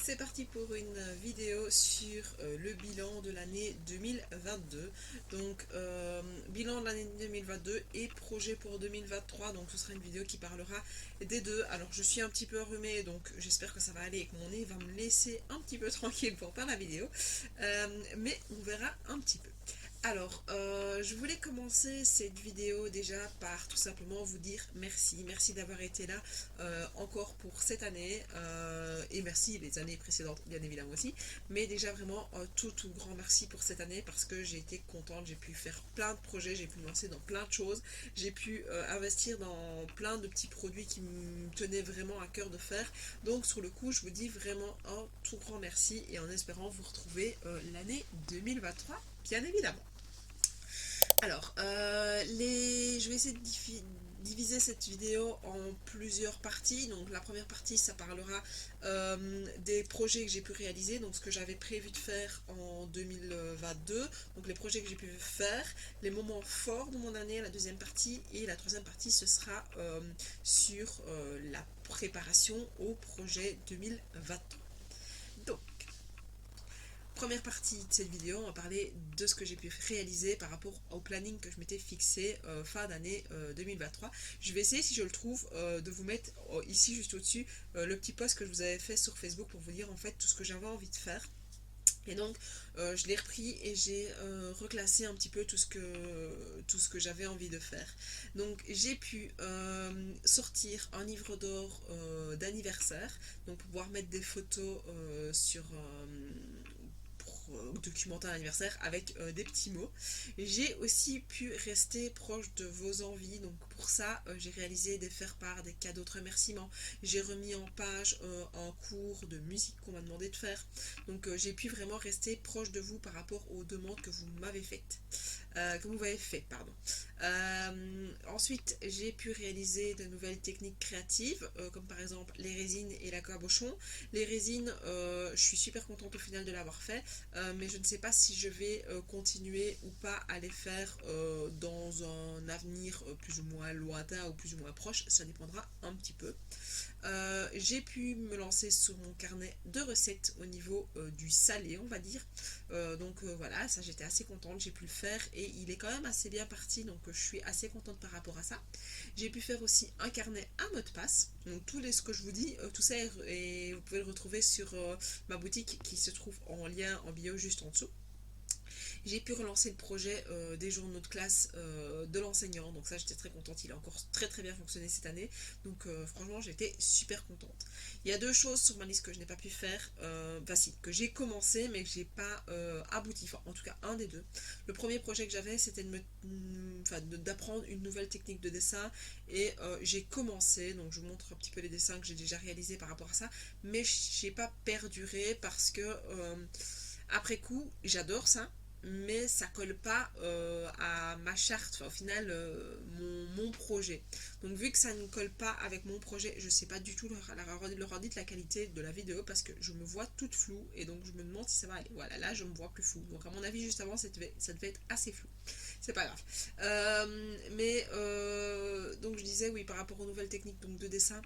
C'est parti pour une vidéo sur le bilan de l'année 2022. Donc, bilan de l'année 2022 et projet pour 2023. Donc, ce sera une vidéo qui parlera des deux. Alors, je suis un petit peu enrhumée, donc j'espère que ça va aller et que mon nez va me laisser un petit peu tranquille pour faire la vidéo. Mais on verra un petit peu. Alors, je voulais commencer cette vidéo déjà par tout simplement vous dire merci. Merci d'avoir été là encore pour cette année et merci les années précédentes bien évidemment aussi. Mais déjà vraiment tout grand merci pour cette année parce que j'ai été contente, j'ai pu faire plein de projets, j'ai pu me lancer dans plein de choses, j'ai pu investir dans plein de petits produits qui me tenaient vraiment à cœur de faire. Donc sur le coup, je vous dis vraiment un tout grand merci et en espérant vous retrouver l'année 2023 bien évidemment. Alors, je vais essayer de diviser cette vidéo en plusieurs parties. Donc la première partie, ça parlera des projets que j'ai pu réaliser, donc ce que j'avais prévu de faire en 2022, donc les projets que j'ai pu faire, les moments forts de mon année, la deuxième partie, et la troisième partie, ce sera sur la préparation au projet 2023. Donc, première partie de cette vidéo, on va parler de ce que j'ai pu réaliser par rapport au planning que je m'étais fixé fin d'année 2023. Je vais essayer, si je le trouve, de vous mettre ici juste au-dessus le petit post que je vous avais fait sur Facebook pour vous dire en fait tout ce que j'avais envie de faire. Et donc, je l'ai repris et j'ai reclassé un petit peu tout ce que j'avais envie de faire. Donc, j'ai pu sortir un livre d'or d'anniversaire, donc pouvoir mettre des photos sur documenter un anniversaire avec des petits mots. J'ai aussi pu rester proche de vos envies, donc pour ça j'ai réalisé des faire-part, des cadeaux de remerciements, j'ai remis en page un cours de musique qu'on m'a demandé de faire, donc j'ai pu vraiment rester proche de vous par rapport aux demandes que vous m'avez faites. Que vous m'avez fait, pardon. Ensuite, j'ai pu réaliser de nouvelles techniques créatives, comme par exemple les résines et la cabochon. Les résines, je suis super contente au final de l'avoir fait, mais je ne sais pas si je vais continuer ou pas à les faire dans un avenir plus ou moins lointain ou plus ou moins proche, ça dépendra un petit peu. J'ai pu me lancer sur mon carnet de recettes au niveau du salé, on va dire. Donc voilà, ça j'étais assez contente, j'ai pu le faire et il est quand même assez bien parti, donc je suis assez contente par rapport à ça. J'ai pu faire aussi un carnet à mot de passe, donc ce que je vous dis, tout ça et vous pouvez le retrouver sur ma boutique qui se trouve en lien en bio juste en dessous. J'ai pu relancer le projet des journaux de classe de l'enseignant, donc ça j'étais très contente, il a encore très bien fonctionné cette année, donc franchement j'étais super contente. Il y a deux choses sur ma liste que je n'ai pas pu faire, enfin si, que j'ai commencé mais que j'ai pas abouti, enfin en tout cas un des deux. Le premier projet que j'avais c'était d'apprendre une nouvelle technique de dessin et j'ai commencé, donc je vous montre un petit peu les dessins que j'ai déjà réalisés par rapport à ça, mais j'ai pas perduré parce que après coup j'adore ça, mais ça colle pas à ma charte, enfin, au final mon projet. Donc vu que ça ne colle pas avec mon projet, je sais pas du tout leur redite la qualité de la vidéo parce que je me vois toute floue et donc je me demande si ça va aller. Voilà, là je me vois plus flou. Donc à mon avis juste avant ça devait être assez flou. C'est pas grave. Donc je disais oui par rapport aux nouvelles techniques donc, de dessin,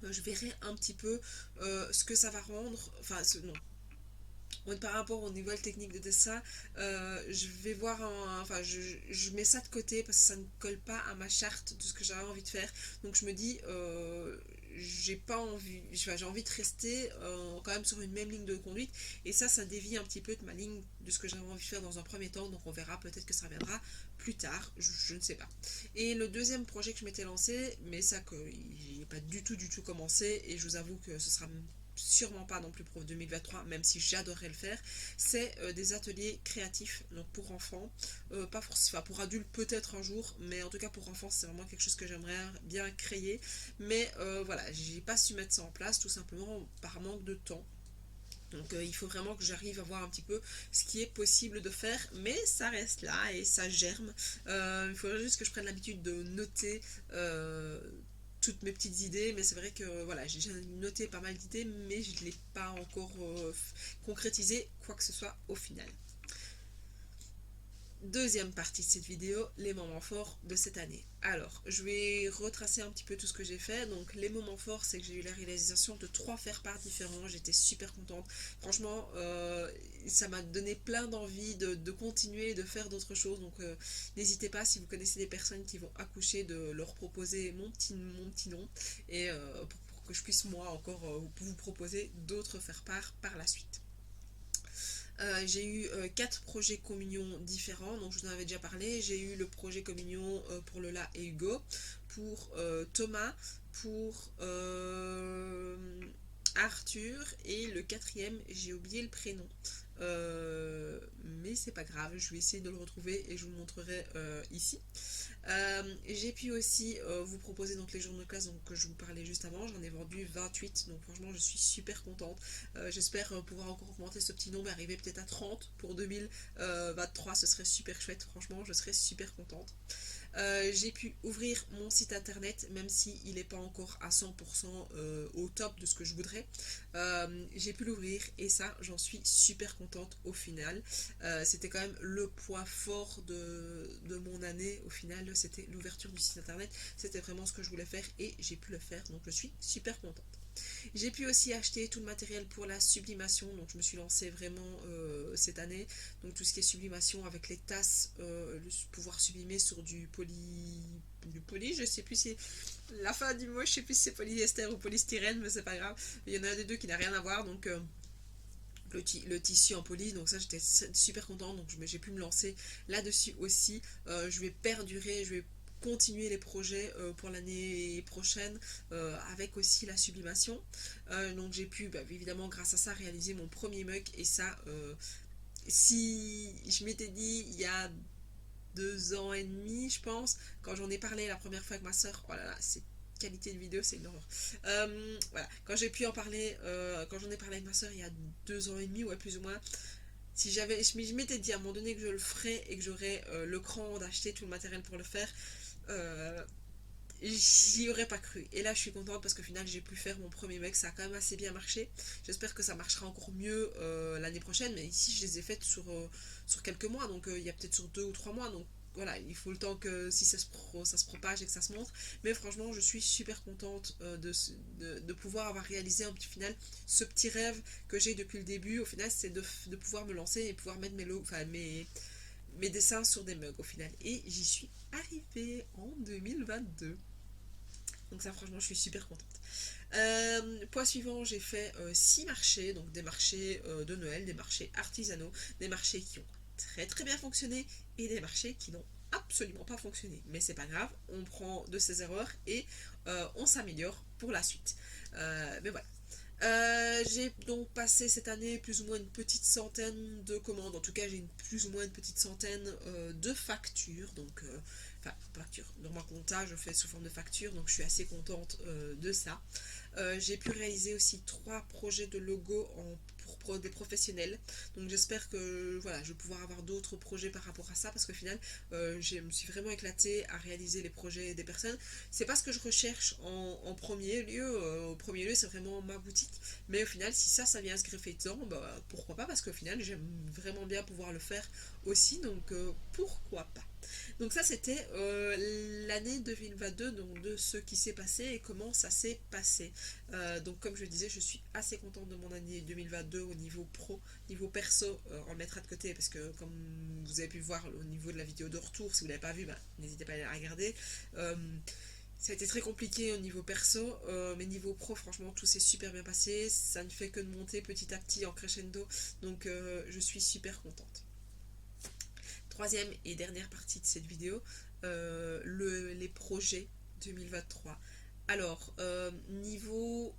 je verrai un petit peu ce que ça va rendre. Non, par rapport aux nouvelles techniques de dessin, je vais voir, je mets ça de côté parce que ça ne colle pas à ma charte de ce que j'avais envie de faire. Donc je me dis, j'ai pas envie, j'ai envie de rester quand même sur une même ligne de conduite. Et ça dévie un petit peu de ma ligne de ce que j'avais envie de faire dans un premier temps. Donc on verra, peut-être que ça reviendra plus tard, je ne sais pas. Et le deuxième projet que je m'étais lancé, mais ça que j'ai pas du tout commencé, et je vous avoue que ce sera sûrement pas non plus pour 2023, même si j'adorerais le faire, c'est des ateliers créatifs, donc pour enfants, pas forcément, enfin, pour adultes peut-être un jour, mais en tout cas pour enfants c'est vraiment quelque chose que j'aimerais bien créer, mais voilà, j'ai pas su mettre ça en place tout simplement par manque de temps. Donc il faut vraiment que j'arrive à voir un petit peu ce qui est possible de faire, mais ça reste là et ça germe. Il faudrait juste que je prenne l'habitude de noter toutes mes petites idées, mais c'est vrai que voilà, j'ai déjà noté pas mal d'idées, mais je ne l'ai pas encore concrétisé quoi que ce soit au final. Deuxième partie de cette vidéo, les moments forts de cette année. Alors, je vais retracer un petit peu tout ce que j'ai fait. Donc, les moments forts, c'est que j'ai eu la réalisation de 3 faire-part différents. J'étais super contente. Franchement, ça m'a donné plein d'envie de continuer, de faire d'autres choses. Donc, n'hésitez pas, si vous connaissez des personnes qui vont accoucher, de leur proposer mon petit nom. Et pour que je puisse, moi, encore vous proposer d'autres faire-part par la suite. J'ai eu 4 projets communion différents, donc je vous en avais déjà parlé. J'ai eu le projet communion pour Lola et Hugo, pour Thomas, pour Arthur, et le quatrième, j'ai oublié le prénom. Mais c'est pas grave, je vais essayer de le retrouver et je vous le montrerai ici. J'ai pu aussi vous proposer donc les journaux de classe donc, que je vous parlais juste avant. J'en ai vendu 28, donc franchement je suis super contente. J'espère pouvoir encore augmenter ce petit nombre, arriver peut-être à 30 pour 2023, ce serait super chouette, franchement je serais super contente. J'ai pu ouvrir mon site internet, même s'il n'est pas encore à 100% au top de ce que je voudrais. J'ai pu l'ouvrir et ça, j'en suis super contente au final. C'était quand même le point fort de mon année au final, c'était l'ouverture du site internet. C'était vraiment ce que je voulais faire et j'ai pu le faire, donc je suis super contente. J'ai pu aussi acheter tout le matériel pour la sublimation, donc je me suis lancée vraiment cette année. Donc tout ce qui est sublimation avec les tasses, pouvoir sublimer sur du poly, je sais plus si la fin du mot, je sais plus si c'est polyester ou polystyrène, mais c'est pas grave. Il y en a un des deux qui n'a rien à voir, donc le tissu en poly, donc ça j'étais super contente, donc j'ai pu me lancer là-dessus aussi. Je vais perdurer, je vais continuer les projets pour l'année prochaine avec aussi la sublimation. Donc j'ai pu évidemment grâce à ça réaliser mon premier mug et ça si je m'étais dit il y a 2 ans et demi je pense quand j'en ai parlé la première fois avec ma soeur, oh là là c'est qualité de vidéo c'est une horreur. Voilà, quand j'ai pu en parler, quand j'en ai parlé avec ma soeur il y a 2 ans et demi, ouais plus ou moins, si je m'étais dit à un moment donné que je le ferais et que j'aurais le cran d'acheter tout le matériel pour le faire, euh, j'y aurais pas cru. Et là, je suis contente parce qu'au final, j'ai pu faire mon premier mec. Ça a quand même assez bien marché. J'espère que ça marchera encore mieux l'année prochaine. Mais ici, je les ai faites sur quelques mois. Donc, il y a peut-être sur 2 ou 3 mois. Donc, voilà, il faut le temps que si ça se propage et que ça se montre. Mais franchement, je suis super contente de pouvoir avoir réalisé un petit final. Ce petit rêve que j'ai depuis le début, au final, c'est de pouvoir me lancer et pouvoir mettre mes dessins sur des mugs au final. Et j'y suis arrivée en 2022. Donc ça franchement je suis super contente. Point suivant, j'ai fait 6 marchés, donc des marchés de Noël, des marchés artisanaux, des marchés qui ont très très bien fonctionné et des marchés qui n'ont absolument pas fonctionné. Mais c'est pas grave, on prend de ses erreurs et on s'améliore pour la suite. Mais voilà. J'ai donc passé cette année plus ou moins une petite centaine de commandes. En tout cas, j'ai plus ou moins une petite centaine de factures. Donc, enfin, factures. Dans ma compta, je fais sous forme de factures. Donc, je suis assez contente de ça. J'ai pu réaliser aussi 3 projets de logo pour des professionnels. Donc j'espère que voilà, je vais pouvoir avoir d'autres projets par rapport à ça parce qu'au final, je me suis vraiment éclatée à réaliser les projets des personnes. C'est pas ce que je recherche en premier lieu. Au premier lieu, c'est vraiment ma boutique. Mais au final, si ça vient se greffer dedans, bah, pourquoi pas? Parce qu'au final, j'aime vraiment bien pouvoir le faire aussi. Donc pourquoi pas? Donc ça c'était l'année 2022, donc de ce qui s'est passé et comment ça s'est passé. Donc comme je le disais, je suis assez contente de mon année 2022 au niveau pro, niveau perso, on le mettra de côté parce que comme vous avez pu voir au niveau de la vidéo de retour, si vous ne l'avez pas vu, bah, n'hésitez pas à la regarder. Ça a été très compliqué au niveau perso, mais niveau pro, franchement, tout s'est super bien passé. Ça ne fait que de monter petit à petit en crescendo, donc je suis super contente. Troisième et dernière partie de cette vidéo, les projets 2023. Alors, niveau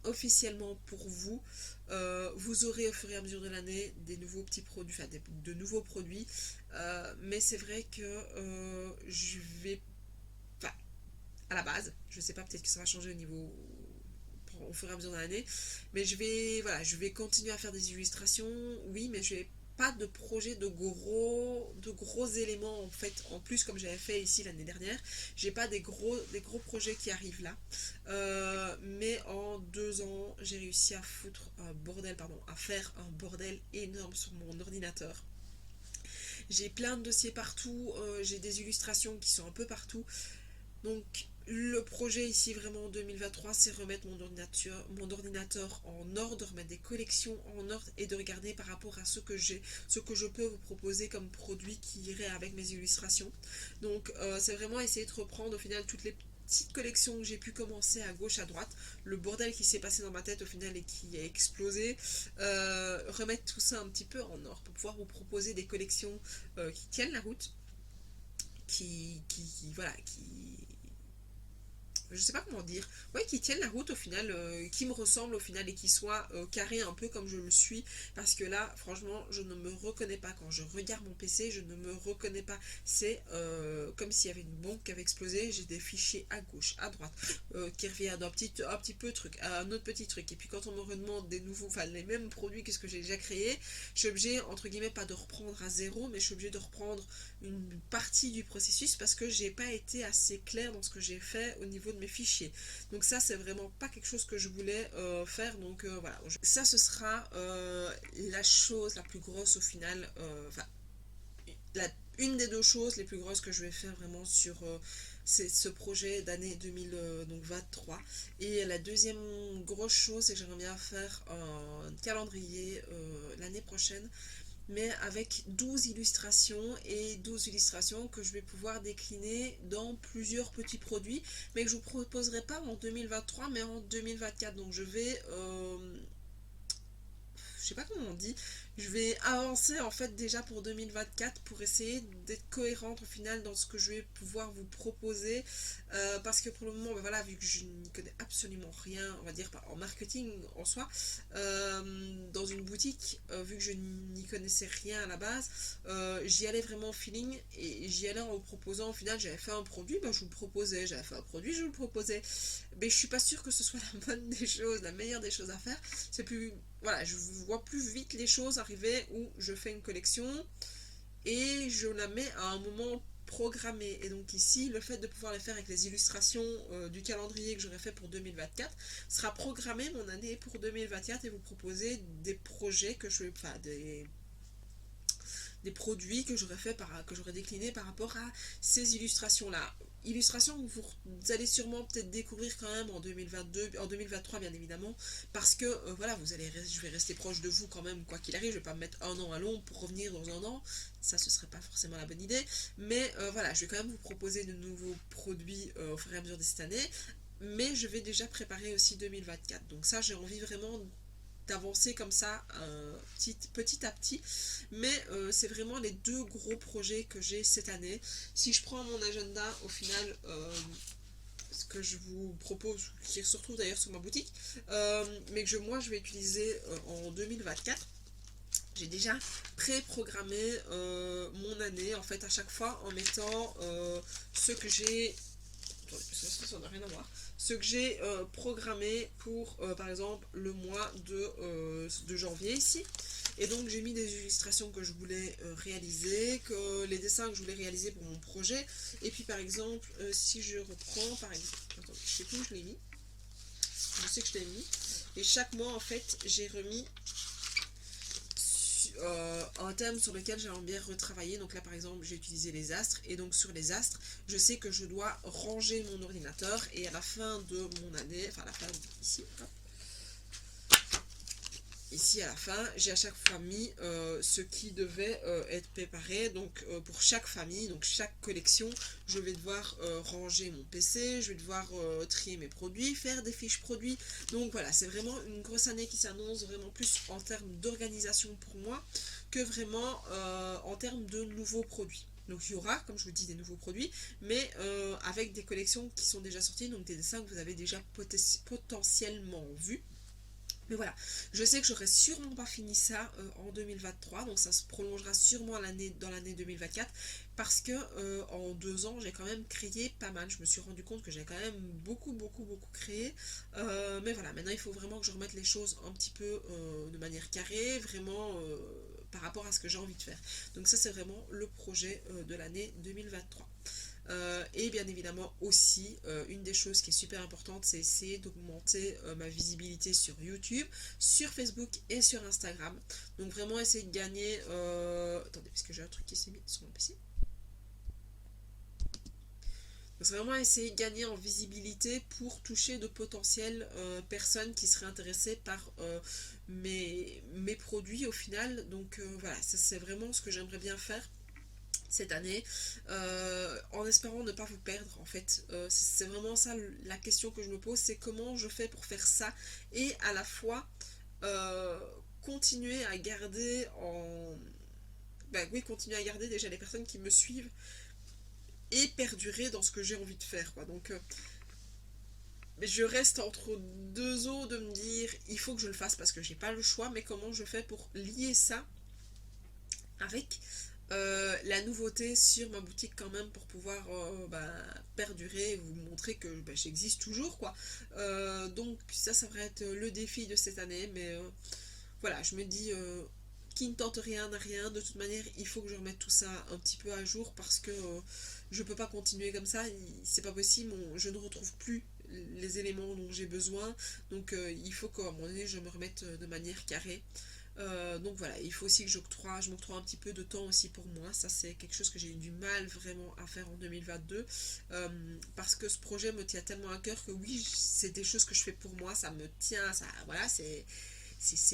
officiellement pour vous, vous aurez au fur et à mesure de l'année des nouveaux petits produits, enfin de nouveaux produits, mais c'est vrai que je vais, enfin, à la base, je sais pas, peut-être que ça va changer au fur et à mesure de l'année, mais voilà, je vais continuer à faire des illustrations, oui, mais je vais pas de projet de gros éléments en fait en plus comme j'avais fait ici l'année dernière. J'ai pas des gros projets qui arrivent là, mais en 2 ans j'ai réussi à à faire un bordel énorme sur mon ordinateur. j'ai plein de dossiers partout, j'ai des illustrations qui sont un peu partout. Donc le projet ici vraiment en 2023, c'est remettre mon ordinateur en ordre, remettre des collections en ordre et de regarder par rapport à ce que j'ai, ce que je peux vous proposer comme produit qui irait avec mes illustrations. Donc c'est vraiment essayer de reprendre au final toutes les petites collections que j'ai pu commencer à gauche à droite, le bordel qui s'est passé dans ma tête au final et qui a explosé, remettre tout ça un petit peu en ordre pour pouvoir vous proposer des collections qui tiennent la route, voilà, je sais pas comment dire, ouais, qui tiennent la route au final, qui me ressemblent au final et qui soient carrés un peu comme je le suis, parce que là, franchement, je ne me reconnais pas. Quand je regarde mon PC, je ne me reconnais pas. C'est comme s'il y avait une bombe qui avait explosé, j'ai des fichiers à gauche, à droite, qui reviennent un petit peu truc, à un autre petit truc. Et puis quand on me redemande des nouveaux, enfin les mêmes produits que ce que j'ai déjà créé, je suis obligée, entre guillemets, pas de reprendre à zéro, mais je suis obligée de reprendre une partie du processus parce que j'ai pas été assez claire dans ce que j'ai fait au niveau de mes fichiers. Donc ça c'est vraiment pas quelque chose que je voulais faire. Donc voilà, ça ce sera la chose la plus grosse au final, enfin une des deux choses les plus grosses que je vais faire vraiment sur c'est ce projet d'année 2023. Et la deuxième grosse chose, c'est que j'aimerais bien faire un calendrier l'année prochaine, mais avec 12 illustrations, et 12 illustrations que je vais pouvoir décliner dans plusieurs petits produits, mais que je ne vous proposerai pas en 2023 mais en 2024. Donc je vais je sais pas comment on dit, je vais avancer en fait déjà pour 2024 pour essayer d'être cohérente au final dans ce que je vais pouvoir vous proposer, parce que pour le moment, ben voilà, vu que je n'y connais absolument rien, on va dire en marketing en soi, dans une boutique, vu que je n'y connaissais rien à la base, j'y allais vraiment au feeling et j'y allais en vous proposant. Au final, j'avais fait un produit, ben je vous le proposais, j'avais fait un produit, je vous le proposais, mais je suis pas sûre que ce soit la bonne des choses, la meilleure des choses à faire. C'est plus, voilà, je vois plus vite les choses arriver où je fais une collection et je la mets à un moment programmé. Et donc ici, le fait de pouvoir les faire avec les illustrations du calendrier que j'aurais fait pour 2024 sera programmé mon année pour 2024 et vous proposer des projets que je vais, enfin des produits que j'aurais fait que j'aurais décliné par rapport à ces illustrations là, illustrations que vous allez sûrement peut-être découvrir quand même en 2022, en 2023 bien évidemment, parce que voilà, je vais rester proche de vous quand même quoi qu'il arrive. Je vais pas me mettre un an à Londres pour revenir dans un an, ça ce serait pas forcément la bonne idée, mais voilà, je vais quand même vous proposer de nouveaux produits au fur et à mesure de cette année, mais je vais déjà préparer aussi 2024. Donc ça, j'ai envie vraiment d'avancer comme ça petit à petit, mais c'est vraiment les deux gros projets que j'ai cette année. Si je prends mon agenda au final, ce que je vous propose, qui se retrouve d'ailleurs sur ma boutique, mais que moi je vais utiliser en 2024, j'ai déjà pré-programmé mon année en fait à chaque fois en mettant ce que j'ai, ça n'a rien à voir, ce que j'ai programmé pour par exemple le mois de janvier ici. Et donc j'ai mis des illustrations que je voulais réaliser, que les dessins que je voulais réaliser pour mon projet. Et puis par exemple, si je reprends par exemple, attends, je sais plus où je l'ai mis, je sais que je l'ai mis, et chaque mois en fait j'ai remis un thème sur lequel j'aimerais bien retravailler. Donc là par exemple j'ai utilisé les astres, et donc sur les astres je sais que je dois ranger mon ordinateur, et à la fin de mon année, enfin à la fin ici, hop, ici à la fin, j'ai à chaque fois mis ce qui devait être préparé. Donc pour chaque famille, donc chaque collection, je vais devoir ranger mon PC, je vais devoir trier mes produits, faire des fiches produits. Donc voilà, c'est vraiment une grosse année qui s'annonce, vraiment plus en termes d'organisation pour moi que vraiment en termes de nouveaux produits. Donc il y aura, comme je vous dis, des nouveaux produits, mais avec des collections qui sont déjà sorties, donc des dessins que vous avez déjà potentiellement vus. Mais voilà, je sais que j'aurai sûrement pas fini ça en 2023, donc ça se prolongera sûrement dans l'année 2024, parce que en 2 ans, j'ai quand même créé pas mal. Je me suis rendu compte que j'ai quand même beaucoup créé. Mais voilà, maintenant il faut vraiment que je remette les choses un petit peu de manière carrée, vraiment par rapport à ce que j'ai envie de faire. Donc ça, c'est vraiment le projet de l'année 2023. Et bien évidemment aussi, une des choses qui est super importante, c'est essayer d'augmenter ma visibilité sur YouTube, sur Facebook et sur Instagram. Donc vraiment essayer de gagner... Attendez, parce que j'ai un truc qui s'est mis sur mon PC. Donc c'est vraiment essayer de gagner en visibilité pour toucher de potentielles personnes qui seraient intéressées par mes produits au final. Donc voilà, c'est vraiment ce que j'aimerais bien faire cette année, en espérant ne pas vous perdre en fait. C'est vraiment ça la question que je me pose, c'est comment je fais pour faire ça et à la fois euh, continuer à garder en... Bah oui, continuer à garder déjà les personnes qui me suivent et perdurer dans ce que j'ai envie de faire, quoi. Donc je reste entre deux eaux de me dire il faut que je le fasse parce que j'ai pas le choix, mais comment je fais pour lier ça avec la nouveauté sur ma boutique quand même pour pouvoir perdurer et vous montrer que j'existe toujours, quoi. Donc ça va être le défi de cette année, mais voilà, je me dis qui ne tente rien n'a rien. De toute manière, il faut que je remette tout ça un petit peu à jour parce que je peux pas continuer comme ça. C'est pas possible. Je ne retrouve plus les éléments dont j'ai besoin. Donc il faut qu'à un moment donné, je me remette de manière carrée. Donc voilà, il faut aussi que je m'octroie un petit peu de temps aussi pour moi. Ça, c'est quelque chose que j'ai eu du mal vraiment à faire en 2022 parce que ce projet me tient tellement à cœur que oui, c'est des choses que je fais pour moi. Ça me tient, ça, voilà, c'est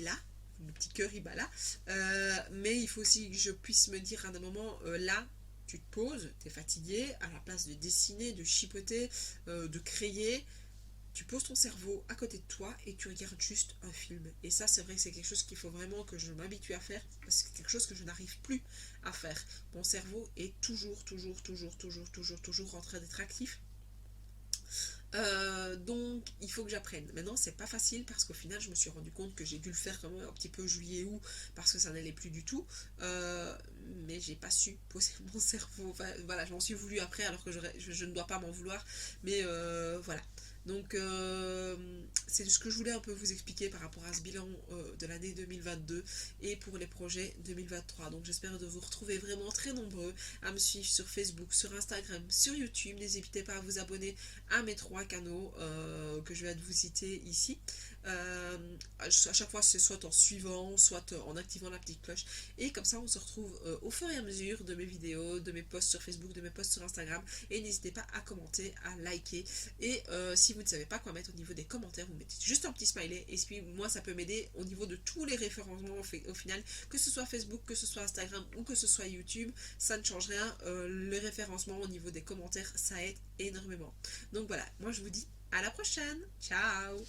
là. Le petit cœur il bat là, mais il faut aussi que je puisse me dire à un moment là tu te poses, t'es fatigué, à la place de dessiner, de chipoter, de créer, tu poses ton cerveau à côté de toi et tu regardes juste un film. Et ça, c'est vrai que c'est quelque chose qu'il faut vraiment que je m'habitue à faire parce que c'est quelque chose que je n'arrive plus à faire. Mon cerveau est toujours en train d'être actif. Donc il faut que j'apprenne. Maintenant c'est pas facile parce qu'au final je me suis rendu compte que j'ai dû le faire quand même un petit peu juillet-août parce que ça n'allait plus du tout. Mais j'ai pas su poser mon cerveau. Enfin voilà, je m'en suis voulu après alors que je ne dois pas m'en vouloir. Mais voilà. Donc c'est ce que je voulais un peu vous expliquer par rapport à ce bilan de l'année 2022 et pour les projets 2023. Donc j'espère de vous retrouver vraiment très nombreux à me suivre sur Facebook, sur Instagram, sur YouTube. N'hésitez pas à vous abonner à mes trois canaux que je viens de vous citer ici. À chaque fois c'est soit en suivant, soit en activant la petite cloche et comme ça on se retrouve au fur et à mesure de mes vidéos, de mes posts sur Facebook, de mes posts sur Instagram et n'hésitez pas à commenter, à liker et si vous ne savez pas quoi mettre au niveau des commentaires vous mettez juste un petit smiley et puis moi ça peut m'aider au niveau de tous les référencements au final, que ce soit Facebook, que ce soit Instagram ou que ce soit YouTube, ça ne change rien, le référencement au niveau des commentaires ça aide énormément. Donc voilà, moi je vous dis à la prochaine, ciao.